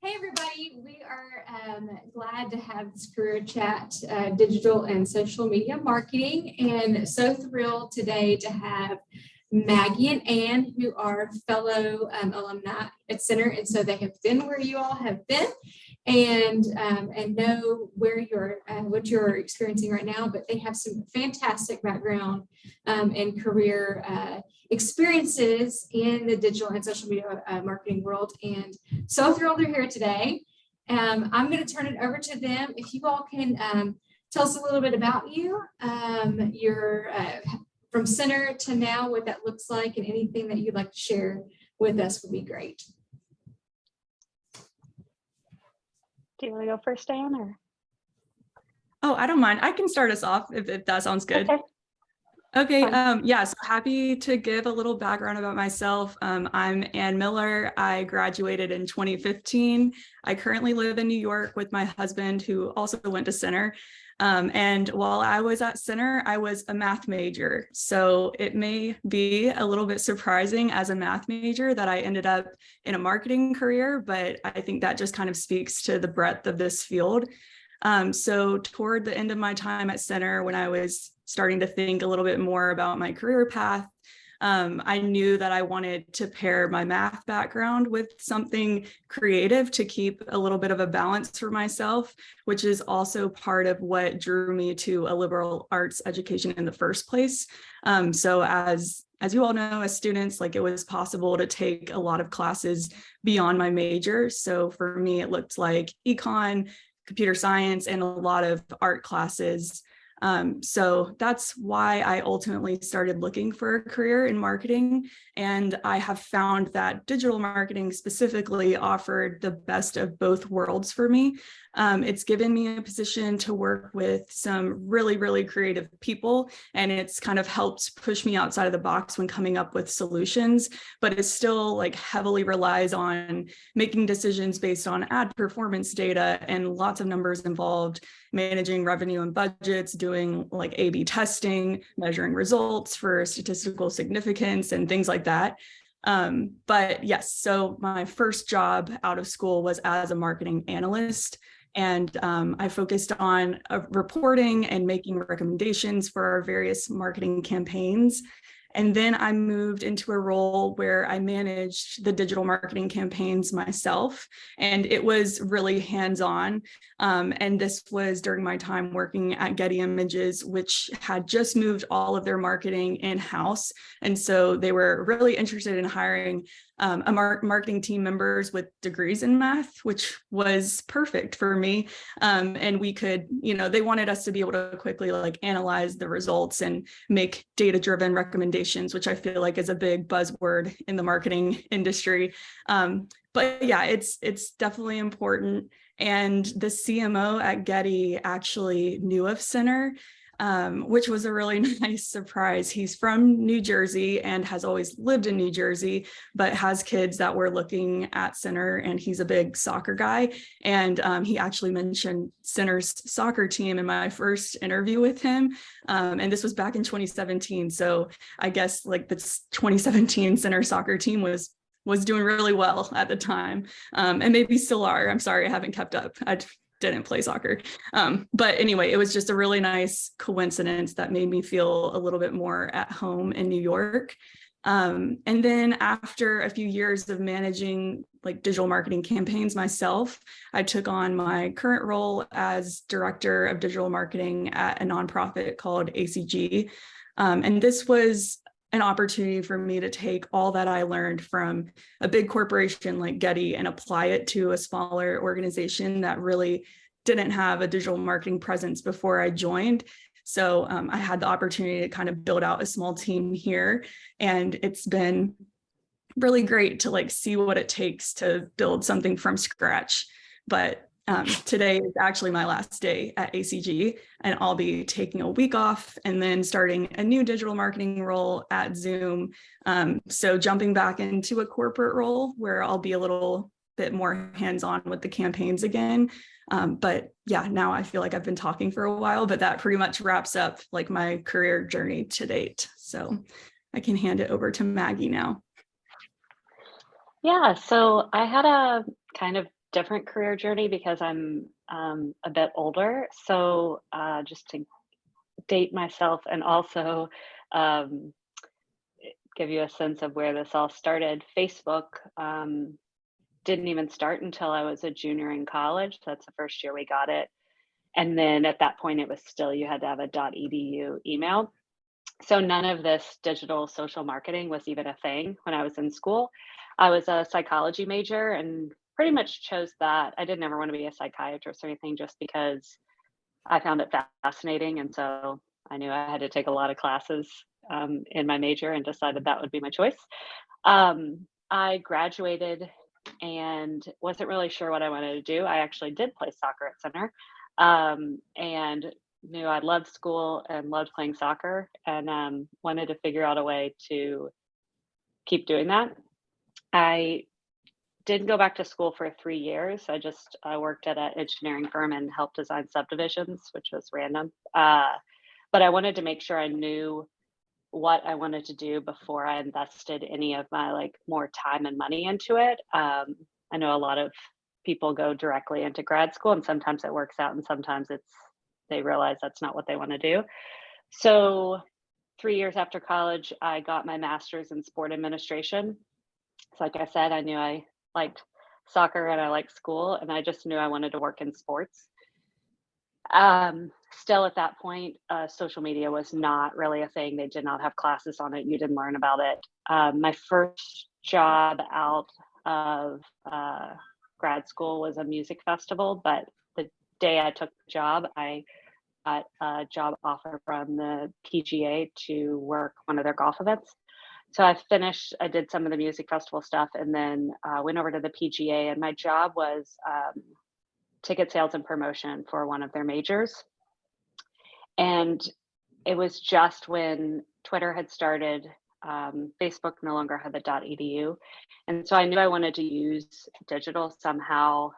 Hey everybody, we are glad to have this career chat, digital and social media marketing, and so thrilled today to have Maggie and Ann, who are fellow alumni at Center, and so they have been where you all have been, and know where you're what you're experiencing right now. But they have some fantastic background and career experiences in the digital and social media marketing world, and so thrilled they're here today. I'm going to turn it over to them. If you all can tell us a little bit about you, your from Center to now, what that looks like, and anything that you'd like to share with us would be great. Do you want to go first, Ann? Or? Oh, I don't mind. I can start us off if that sounds good. Okay. Yeah, so happy to give a little background about myself. I'm Ann Miller. I graduated in 2015. I currently live in New York with my husband, who also went to Center. And while I was at Center, I was a math major. So it may be a little bit surprising as a math major that I ended up in a marketing career, but I think that just kind of speaks to the breadth of this field. So toward the end of my time at Center, when I was starting to think a little bit more about my career path, I knew that I wanted to pair my math background with something creative to keep a little bit of a balance for myself, which is also part of what drew me to a liberal arts education in the first place. So as you all know, as students, like, it was possible to take a lot of classes beyond my major. So for me, it looked like econ, computer science, and a lot of art classes. So that's why I ultimately started looking for a career in marketing. And I have found that digital marketing specifically offered the best of both worlds for me. It's given me a position to work with some really, really creative people, and it's kind of helped push me outside of the box when coming up with solutions, but it still like heavily relies on making decisions based on ad performance data and lots of numbers involved, managing revenue and budgets, doing like A/B testing, measuring results for statistical significance and things like that. But yes, so my first job out of school was as a marketing analyst. And I focused on reporting and making recommendations for our various marketing campaigns. And then I moved into a role where I managed the digital marketing campaigns myself, and it was really hands-on. And this was during my time working at Getty Images, which had just moved all of their marketing in-house. And so they were really interested in hiring marketing team members with degrees in math, which was perfect for me. And we could, they wanted us to be able to quickly like analyze the results and make data-driven recommendations, which I feel like is a big buzzword in the marketing industry. But yeah, it's definitely important. And the CMO at Getty actually knew of Center, which was a really nice surprise. He's from New Jersey and has always lived in New Jersey, but has kids that were looking at Center, and he's a big soccer guy. And he actually mentioned Center's soccer team in my first interview with him. And this was back in 2017. So I guess like the 2017 Center soccer team was doing really well at the time, and maybe still are. I'm sorry, I haven't kept up. I didn't play soccer. But anyway, it was just a really nice coincidence that made me feel a little bit more at home in New York. And then after a few years of managing like digital marketing campaigns myself, I took on my current role as director of digital marketing at a nonprofit called ACG. And this was an opportunity for me to take all that I learned from a big corporation like Getty and apply it to a smaller organization that really didn't have a digital marketing presence before I joined. So I had the opportunity to kind of build out a small team here, and it's been really great to like see what it takes to build something from scratch. But today is actually my last day at ACG, and I'll be taking a week off and then starting a new digital marketing role at Zoom. So jumping back into a corporate role where I'll be a little bit more hands-on with the campaigns again. But yeah, now I feel like I've been talking for a while, but that pretty much wraps up like my career journey to date. So I can hand it over to Maggie now. Yeah, so I had a kind of different career journey because I'm a bit older. So just to date myself and also um, give you a sense of where this all started, Facebook didn't even start until I was a junior in college. That's the first year we got it. And then at that point, it was still, you had to have a .edu email. So none of this digital social marketing was even a thing when I was in school. I was a psychology major and pretty much chose that. I didn't ever want to be a psychiatrist or anything, just because I found it fascinating. And so I knew I had to take a lot of classes in my major and decided that would be my choice. I graduated and wasn't really sure what I wanted to do. I actually did play soccer at center, and knew I loved school and loved playing soccer, and wanted to figure out a way to keep doing that. I didn't go back to school for 3 years. I worked at an engineering firm and helped design subdivisions, which was random. But I wanted to make sure I knew what I wanted to do before I invested any of my more time and money into it. I know a lot of people go directly into grad school, and sometimes it works out, and sometimes they realize that's not what they want to do. So 3 years after college, I got my master's in sport administration. So like I said, I knew I liked soccer and I liked school, and I just knew I wanted to work in sports. Still at that point, social media was not really a thing. They did not have classes on it. You didn't learn about it. My first job out of grad school was a music festival, but the day I took the job, I got a job offer from the PGA to work one of their golf events. So I did some of the music festival stuff, and then went over to the PGA, and my job was ticket sales and promotion for one of their majors. And it was just when Twitter had started, Facebook no longer had the .edu. And so I knew I wanted to use digital somehow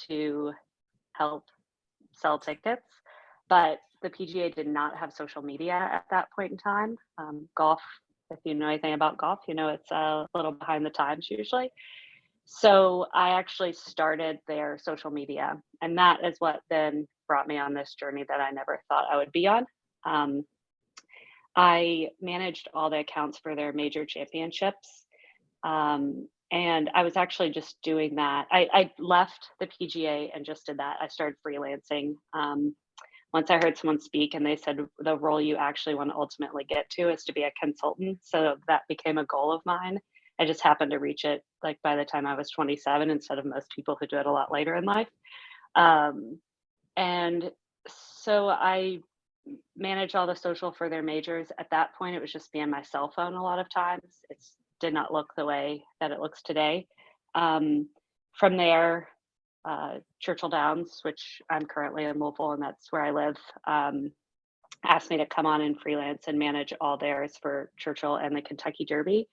to help sell tickets, but the PGA did not have social media at that point in time. Golf, if you know anything about golf, it's a little behind the times usually. So I actually started their social media, and that is what then brought me on this journey that I never thought I would be on. I managed all the accounts for their major championships. And I was actually just doing that. I left the PGA and just did that. I started freelancing. Once I heard someone speak and they said the role you actually want to ultimately get to is to be a consultant. So that became a goal of mine. I just happened to reach it by the time I was 27 instead of most people who do it a lot later in life. And so I managed all the social for their majors. At that point, it was just me and my cell phone a lot of times. It did not look the way that it looks today. From there, Churchill Downs, which I'm currently in Louisville, and that's where I live, asked me to come on and freelance and manage all theirs for Churchill and the Kentucky Derby.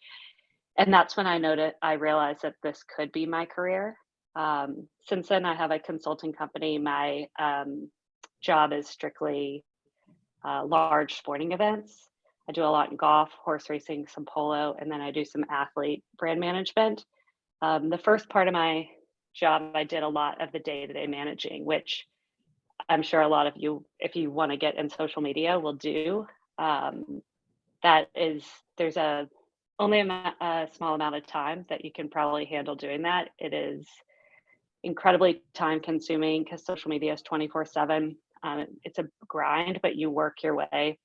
And that's when I realized that this could be my career. Since then, I have a consulting company. My job is strictly large sporting events. I do a lot in golf, horse racing, some polo, and then I do some athlete brand management. The first part of my job, I did a lot of the day-to-day managing, which I'm sure a lot of you, if you want to get in social media, will do. There's only a small amount of time that you can probably handle doing that. It is incredibly time consuming because social media is 24/7. It's a grind, but you work your way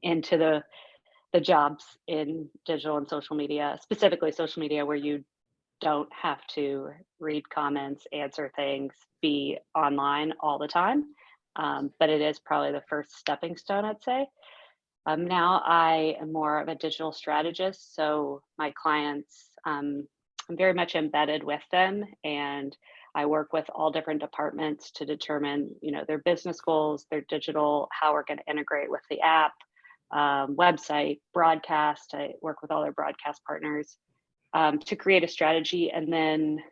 into the jobs in digital and social media, specifically social media, where you don't have to read comments, answer things, be online all the time. But it is probably the first stepping stone, I'd say. Now I am more of a digital strategist. So my clients, I'm very much embedded with them, and I work with all different departments to determine, their business goals, their digital, how we're going to integrate with the app, website, broadcast. I work with all their broadcast partners to create a strategy, and then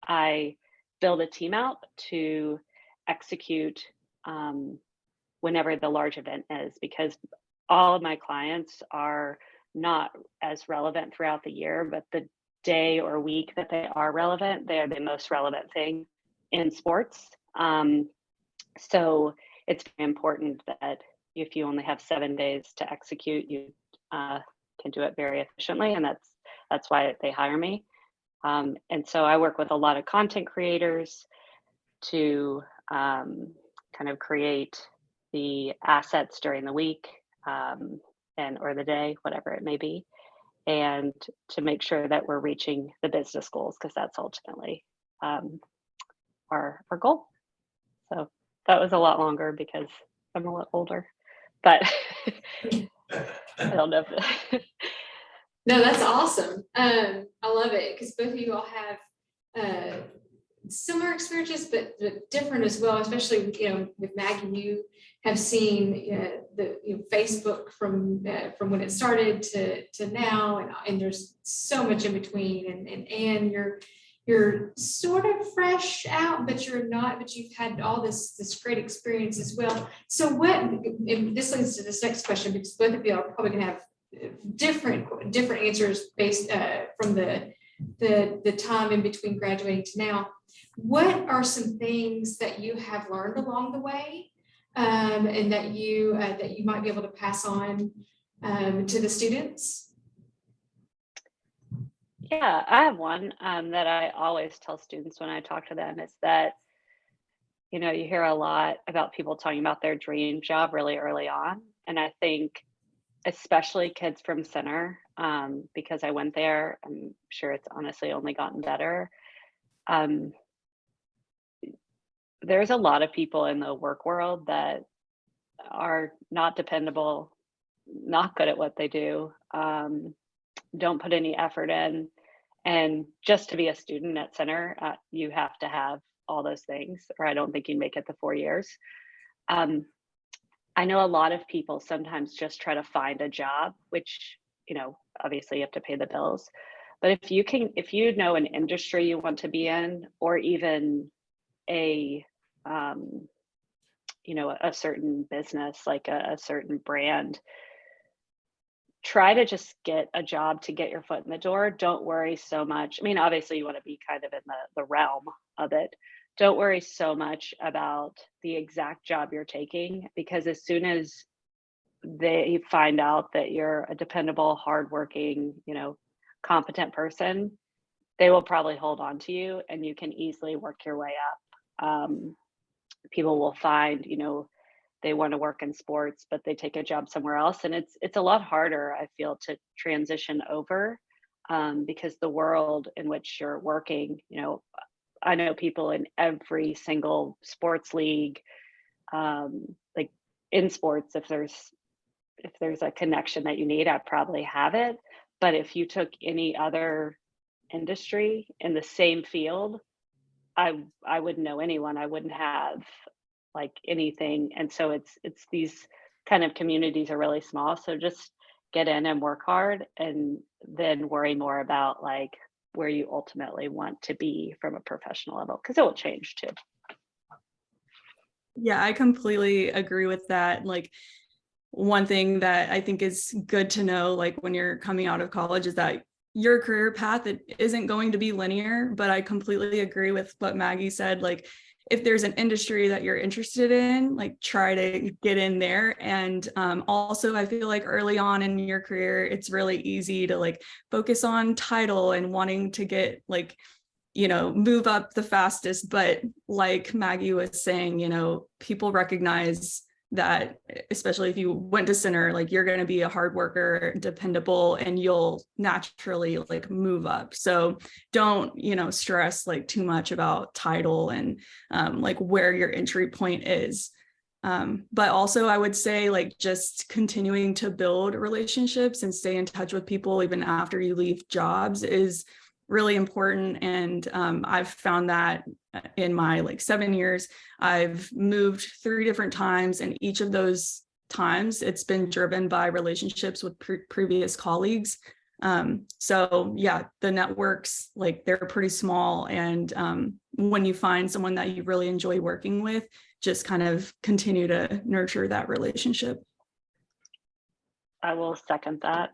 I build a team out to execute whenever the large event is, because all of my clients are not as relevant throughout the year, but the day or week that they are relevant, they are the most relevant thing in sports. So it's very important that if you only have 7 days to execute, you can do it very efficiently, and that's why they hire me. And so I work with a lot of content creators to kind of create the assets during the week and or the day, whatever it may be, and to make sure that we're reaching the business goals, because that's ultimately our goal. So that was a lot longer because I'm a lot older, but I don't know if No, that's awesome. I love it because both of you all have similar experiences, but different as well. Especially, with Maggie, you have seen the Facebook from when it started to now, and there's so much in between. And you're sort of fresh out, but you're not. But you've had all this great experience as well. So and this leads to this next question, because both of you are probably gonna have different answers based from the time in between graduating to now. What are some things that you have learned along the way, and that you might be able to pass on to the students? Yeah, I have one that I always tell students when I talk to them, is that, you hear a lot about people talking about their dream job really early on. And I think especially kids from Center, because I went there, I'm sure it's honestly only gotten better. There's a lot of people in the work world that are not dependable, not good at what they do, don't put any effort in. And just to be a student at Center, you have to have all those things, or I don't think you make it the 4 years. I know a lot of people sometimes just try to find a job, which, obviously you have to pay the bills. But if you know an industry you want to be in, or even a certain business, like a certain brand, try to just get a job to get your foot in the door. Don't worry so much. I mean, obviously you want to be kind of in the realm of it. Don't worry so much about the exact job you're taking, because as soon as they find out that you're a dependable, hardworking, competent person, they will probably hold on to you, and you can easily work your way up. People will find, they want to work in sports, but they take a job somewhere else, and it's a lot harder, I feel, to transition over, because the world in which you're working, I know people in every single sports league, like in sports, if there's a connection that you need, I probably have it. But if you took any other industry in the same field, I wouldn't know anyone. I wouldn't have like anything. And so it's these kind of communities are really small. So just get in and work hard, and then worry more about like where you ultimately want to be from a professional level, because it will change too. Yeah, I completely agree with that. Like, one thing that I think is good to know, like when you're coming out of college, is that your career path, it isn't going to be linear. But I completely agree with what Maggie said. Like, if there's an industry that you're interested in, like try to get in there. And also, I feel like early on in your career, it's really easy to like focus on title and wanting to get like, move up the fastest. But like Maggie was saying, people recognize that, especially if you went to Center, like you're going to be a hard worker, dependable, and you'll naturally like move up. So don't, stress like too much about title and like where your entry point is. But also I would say like just continuing to build relationships and stay in touch with people even after you leave jobs is really important. And I've found that in my like 7 years, I've moved 3 different times, and each of those times it's been driven by relationships with previous colleagues. So yeah, the networks, like they're pretty small. And when you find someone that you really enjoy working with, just kind of continue to nurture that relationship. I will second that.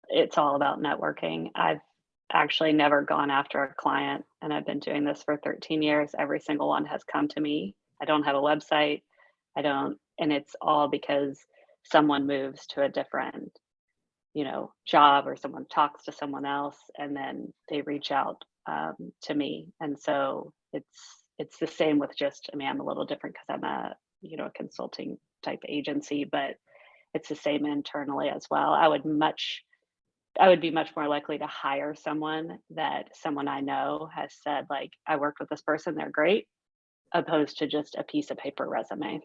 It's all about networking. I've actually never gone after a client, and I've been doing this for 13 years. Every single one has come to me. I don't have a website. And it's all because someone moves to a different, job, or someone talks to someone else and then they reach out to me. And so it's the same with just, I mean, I'm a little different because I'm a consulting type agency, but it's the same internally as well. I would be much more likely to hire someone I know has said, like, I worked with this person, they're great, opposed to just a piece of paper resume.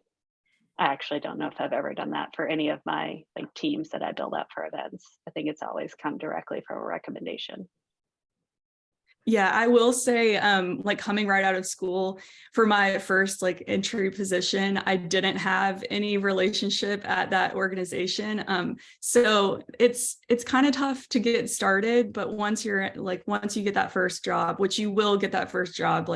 I actually don't know if I've ever done that for any of my teams that I build up for events. I think it's always come directly from a recommendation. Yeah, I will say, coming right out of school for my first entry position, I didn't have any relationship at that organization. So it's kind of tough to get started, but once you get that first job, which you will get that first job,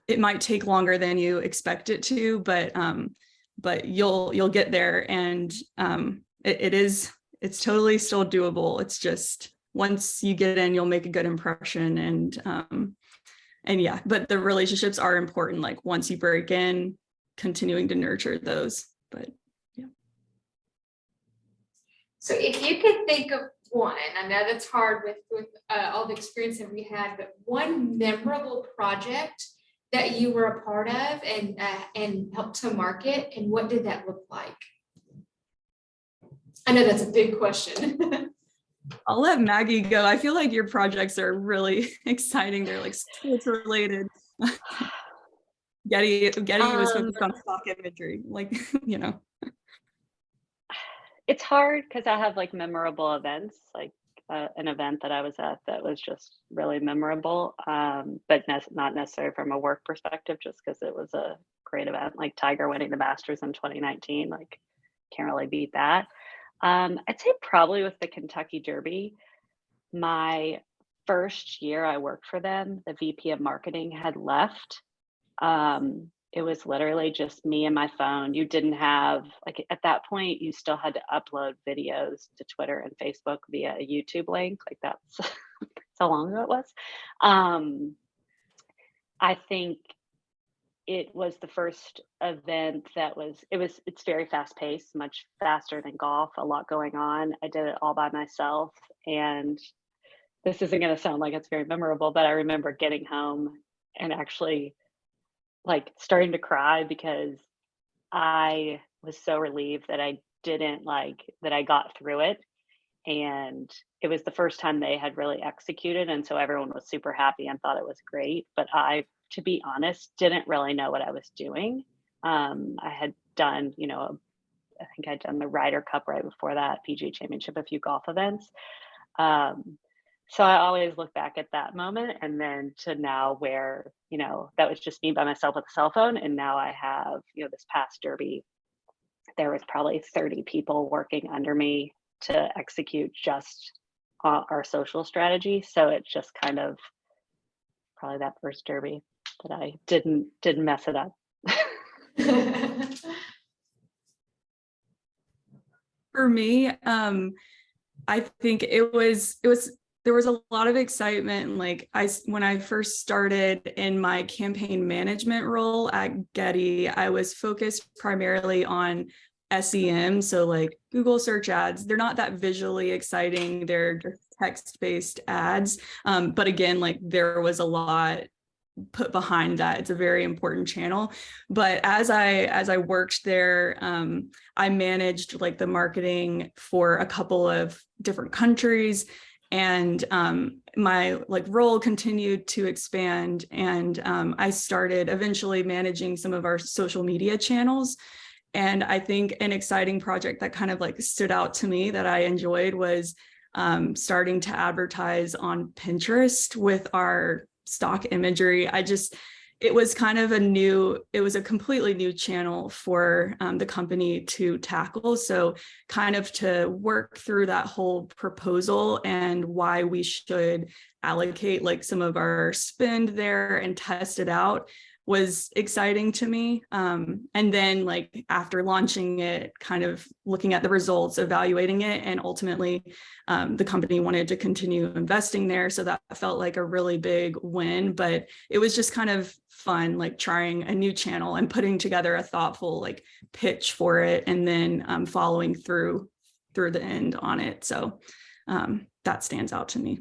it might take longer than you expect it to, but you'll get there, and it's totally still doable. It's just, once you get in, you'll make a good impression, and yeah, but the relationships are important. Like, once you break in, continuing to nurture those. But yeah. So if you could think of one, I know that's hard with all the experience that we had, but one memorable project that you were a part of and helped to market, and what did that look like? I know that's a big question. I'll let Maggie go. I feel like your projects are really exciting. They're sports related. Getty was focused on stock imagery, It's hard because I have memorable events, an event that I was at that was just really memorable, but not necessarily from a work perspective, just because it was a great event, like Tiger winning the Masters in 2019. Can't really beat that. I'd say probably with the Kentucky Derby, my first year I worked for them, the VP of marketing had left. It was literally just me and my phone. You didn't have, at that point, you still had to upload videos to Twitter and Facebook via a YouTube link. That's how long ago it was. I think it was the first event it's very fast paced, much faster than golf, a lot going on. I did it all by myself. And this isn't going to sound like it's very memorable, but I remember getting home and actually starting to cry because I was so relieved that I got through it. And it was the first time they had really executed. And so everyone was super happy and thought it was great. But I, to be honest, didn't really know what I was doing. I had done, I think I'd done the Ryder Cup right before that, PGA Championship, a few golf events. So I always look back at that moment, and then to now where, that was just me by myself with a cell phone. And now I have, this past Derby, there was probably 30 people working under me to execute just our social strategy. So it's just kind of probably that first Derby that I didn't mess it up. For me, I think there was a lot of excitement. When I first started in my campaign management role at Getty, I was focused primarily on SEM. So Google search ads, they're not that visually exciting. They're text-based ads. But again, there was a lot put behind that. It's a very important channel. But as I worked there, I managed the marketing for a couple of different countries, and my role continued to expand, and I started eventually managing some of our social media channels. And I think an exciting project that kind of stood out to me that I enjoyed was starting to advertise on Pinterest with our stock imagery. It was a completely new channel for the company to tackle. So kind of to work through that whole proposal and why we should allocate some of our spend there and test it out. was exciting to me. And then like after launching it, kind of looking at the results, evaluating it, and ultimately the company wanted to continue investing there. So that felt like a really big win, but it was just kind of fun, like trying a new channel and putting together a thoughtful like pitch for it, and then following through the end on it. So that stands out to me.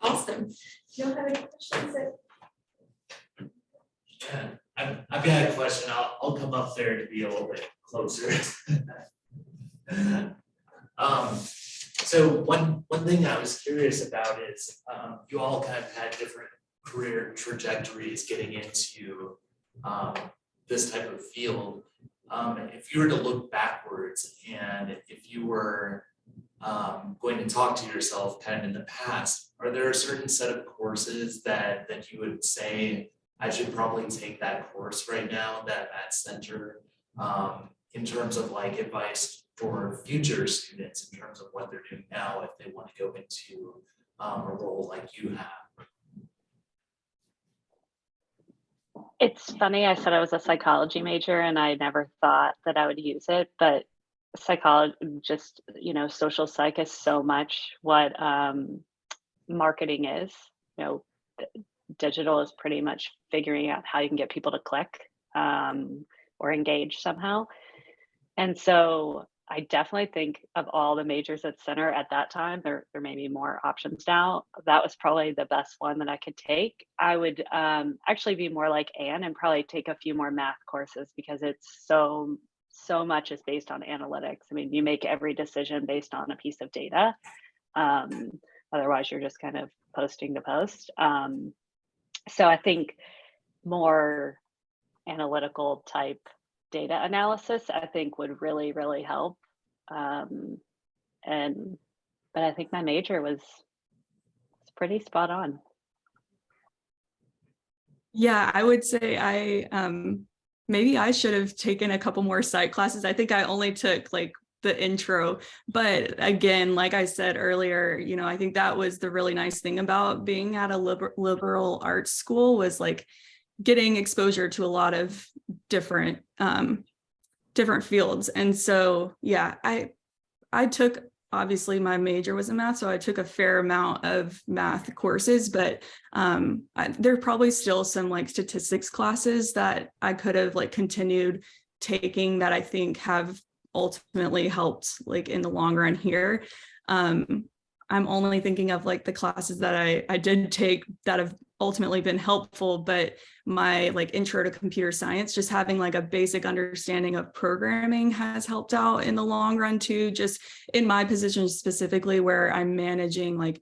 Awesome. Do you have any questions? Yeah, I've got a question. I'll come up there to be a little bit closer. So one thing I was curious about is you all kind of had different career trajectories getting into this type of field. If you were to look backwards, and if you were going to talk to yourself kind of in the past, are there a certain set of courses that you would say, I should probably take that course right now, that center, in terms of like advice for future students in terms of what they're doing now if they want to go into a role like you have? It's funny, I said I was a psychology major and I never thought that I would use it, but psychology, just, you know, social psych is so much what marketing is. You know, digital is pretty much figuring out how you can get people to click or engage somehow. And so I definitely think of all the majors at Center at that time, there may be more options now. That was probably the best one that I could take. I would actually be more like Anne and probably take a few more math courses, because it's so much is based on analytics. I mean, you make every decision based on a piece of data. Otherwise, you're just kind of posting to post. So I think more analytical type data analysis, I think, would really, really help. But I think my major was pretty spot on. Yeah, I would say maybe I should have taken a couple more psych classes. I think I only took like the intro, but again, like I said earlier, you know, I think that was the really nice thing about being at a liberal arts school, was like getting exposure to a lot of different fields. And so, yeah, I took, obviously my major was in math, so I took a fair amount of math courses, but there are probably still some like statistics classes that I could have like continued taking that I think have ultimately helped like in the long run here. I'm only thinking of like the classes that I did take that have ultimately been helpful, but my like intro to computer science, just having like a basic understanding of programming has helped out in the long run too, just in my position specifically, where I'm managing like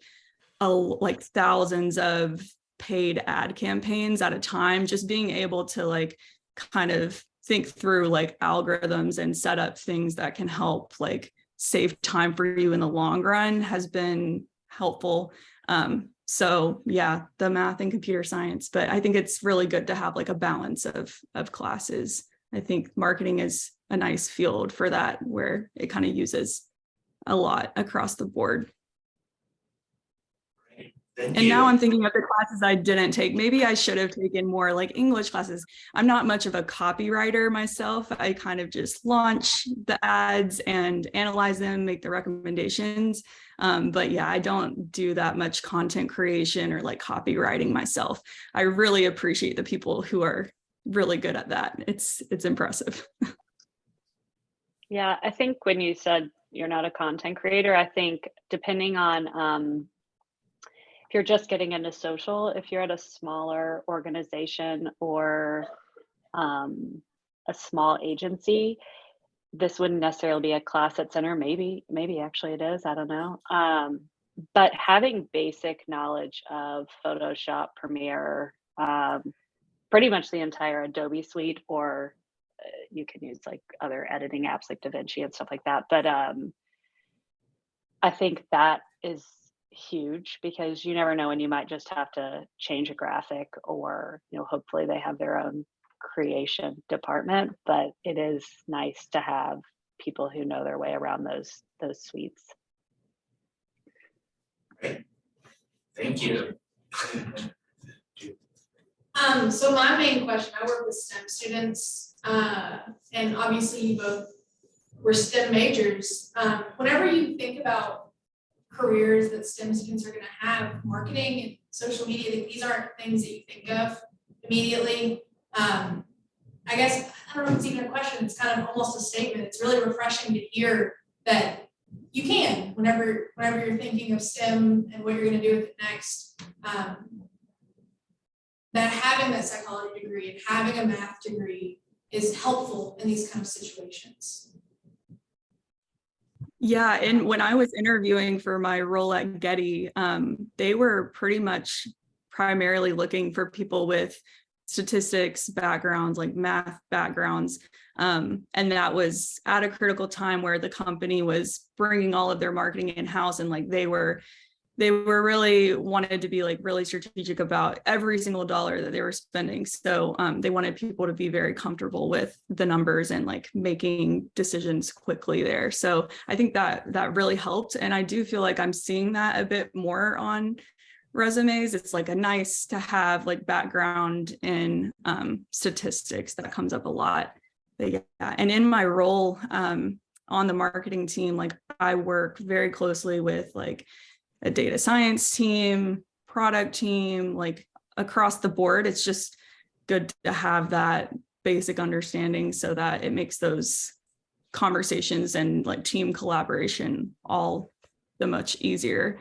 thousands of paid ad campaigns at a time. Just being able to like kind of think through like algorithms and set up things that can help like save time for you in the long run has been helpful. So yeah, the math and computer science, but I think it's really good to have like a balance of classes. I think marketing is a nice field for that, where it kind of uses a lot across the board. Thank And you. now I'm thinking of the classes I didn't take. Maybe I should have taken more like English classes. I'm not much of a copywriter myself. I kind of just launch the ads and analyze them, make the recommendations. But yeah, I don't do that much content creation or like copywriting myself. I really appreciate the people who are really good at that. It's impressive. Yeah, I think when you said you're not a content creator, I think depending on if you're just getting into social, if you're at a smaller organization or a small agency, this wouldn't necessarily be a class at Center. Maybe actually it is, I don't know. But having basic knowledge of Photoshop, Premiere, pretty much the entire Adobe suite, or you can use like other editing apps like DaVinci and stuff like that. But I think that is huge, because you never know when you might just have to change a graphic, or, you know, hopefully they have their own creation department, but it is nice to have people who know their way around those suites. Great. Thank you. So my main question, I work with STEM students, and obviously you both were STEM majors. Whenever you think about careers that STEM students are gonna have, marketing and social media, these aren't things that you think of immediately. I guess, I don't know if it's even a question, it's kind of almost a statement. It's really refreshing to hear that you can, whenever you're thinking of STEM and what you're gonna do with it next. That having that psychology degree and having a math degree is helpful in these kind of situations. Yeah, and when I was interviewing for my role at Getty, they were pretty much primarily looking for people with statistics backgrounds, like math backgrounds. And that was at a critical time where the company was bringing all of their marketing in-house, and like they were really wanted to be like really strategic about every single dollar that they were spending. So they wanted people to be very comfortable with the numbers and like making decisions quickly there. So I think that really helped. And I do feel like I'm seeing that a bit more on resumes. It's like a nice to have like background in statistics that comes up a lot. But yeah, and in my role on the marketing team, like I work very closely with like a data science team, product team, like across the board. It's just good to have that basic understanding so that it makes those conversations and like team collaboration all the much easier.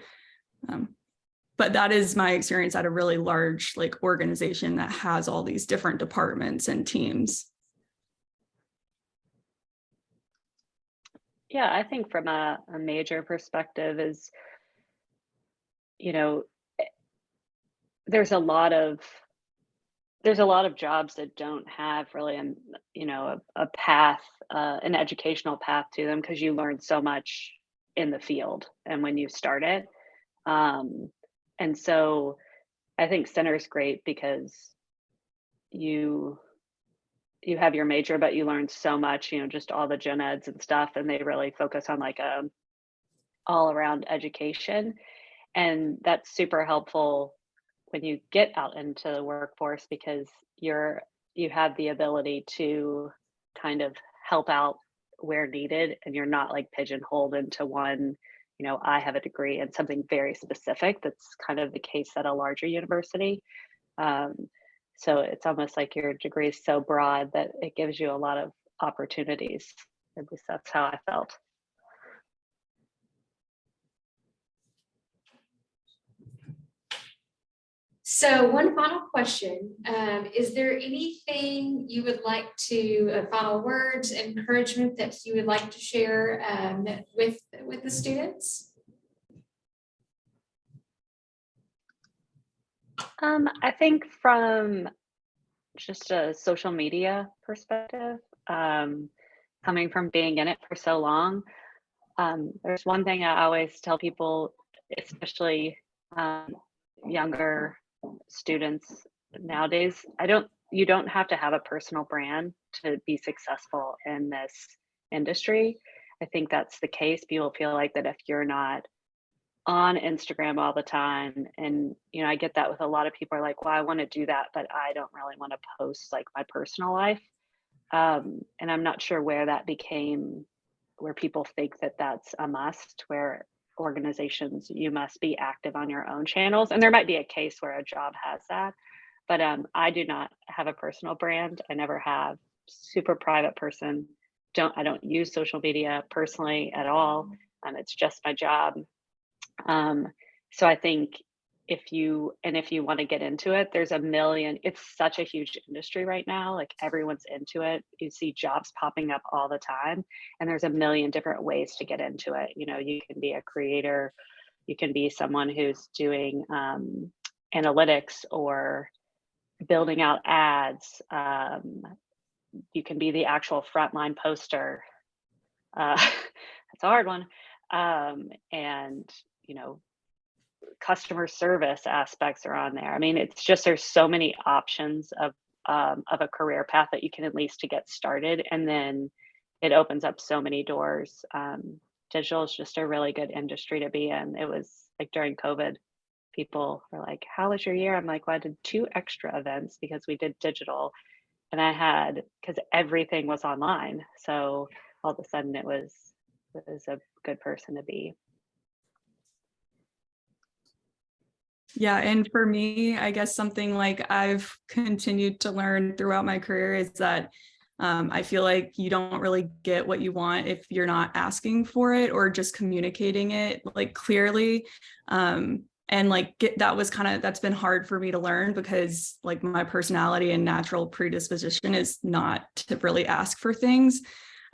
But that is my experience at a really large like organization that has all these different departments and teams. Yeah, I think from a major perspective is, you know, there's a lot of jobs that don't have really a path, an educational path to them, because you learn so much in the field and when you start it. And so I think center is great because you have your major, but you learn so much, just all the gen eds and stuff, and they really focus on like a all around education. And that's super helpful when you get out into the workforce, because you have the ability to kind of help out where needed, and you're not like pigeonholed into one, I have a degree in something very specific. That's kind of the case at a larger university. So it's almost like your degree is so broad that it gives you a lot of opportunities. At least that's how I felt. So one final question, is there anything you would like to, final words, encouragement that you would like to share with the students? I think from just a social media perspective, coming from being in it for so long, there's one thing I always tell people, especially younger students nowadays. You don't have to have a personal brand to be successful in this industry. I think that's the case. People feel like that if you're not on Instagram all the time, and I get that with a lot of people are like, well, I want to do that, but I don't really want to post like my personal life. And I'm not sure where that became, where people think that that's a must, where organizations, you must be active on your own channels. And there might be a case where a job has that, but I do not have a personal brand. I never have. Super private person. I don't use social media personally at all. It's just my job. So I think if you want to get into it, there's a million, it's such a huge industry right now. Like everyone's into it. You see jobs popping up all the time, and there's a million different ways to get into it. You can be a creator, you can be someone who's doing analytics or building out ads. You can be the actual frontline poster. That's a hard one. And customer service aspects are on there. I mean, it's just, there's so many options of a career path that you can at least to get started, and then it opens up so many doors. Digital is just a really good industry to be in. It was like during COVID, people are like, how was your year? I'm like, well, I did 2 extra events because we did digital, and because everything was online. So all of a sudden it was a good person to be. Yeah, and for me, I guess something like I've continued to learn throughout my career is that I feel like you don't really get what you want if you're not asking for it or just communicating it like clearly. And like that's been hard for me to learn because like my personality and natural predisposition is not to really ask for things.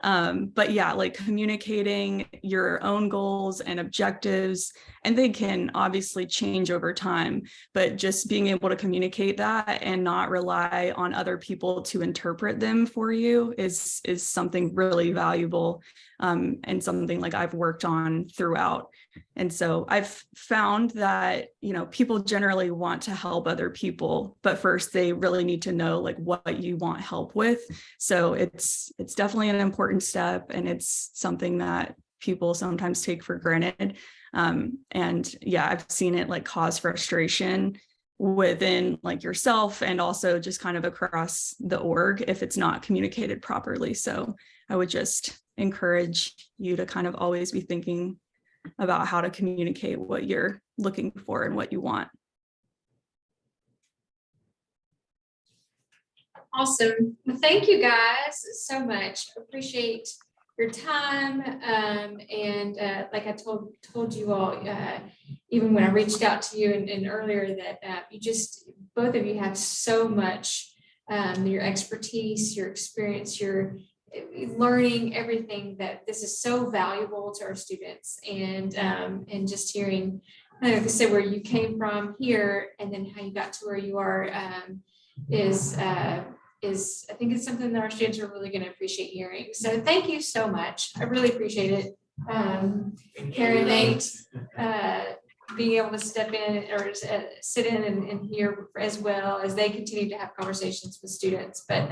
But yeah, like communicating your own goals and objectives, and they can obviously change over time, but just being able to communicate that and not rely on other people to interpret them for you is something really valuable, and something like I've worked on throughout. And so I've found that, people generally want to help other people, but first they really need to know like what you want help with. So it's definitely an important step, and it's something that people sometimes take for granted. And yeah, I've seen it like cause frustration within like yourself and also just kind of across the org if it's not communicated properly. So I would just encourage you to kind of always be thinking about how to communicate what you're looking for and what you want. Awesome. Well, thank you guys so much. Appreciate your time. And like I told you all, even when I reached out to you and earlier that both of you have so much, your expertise, your experience, your learning, everything, that this is so valuable to our students. And just hearing, like I said, where you came from here and then how you got to where you are is I think it's something that our students are really going to appreciate hearing. So thank you so much. I really appreciate it. Karen, Nate, being able to step in or sit in and hear as well as they continue to have conversations with students. But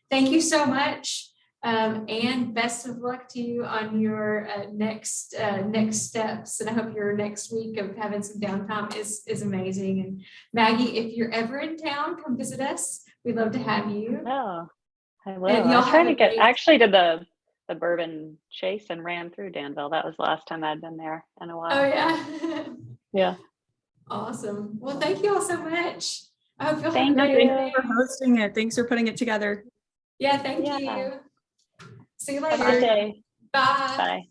thank you so much. And best of luck to you on your next steps. And I hope your next week of having some downtime is amazing. And Maggie, if you're ever in town, come visit us. We'd love to have you. Oh, I will. And y'all I tried to have a I actually did the Bourbon Chase and ran through Danville. That was the last time I'd been there in a while. Oh yeah. Yeah. Awesome. Well, thank you all so much. I hope you'll Thank have a great you. day. Thanks for hosting it. Thanks for putting it together. Yeah, thank Yeah. you. See you Have a good later. day. Bye. Bye.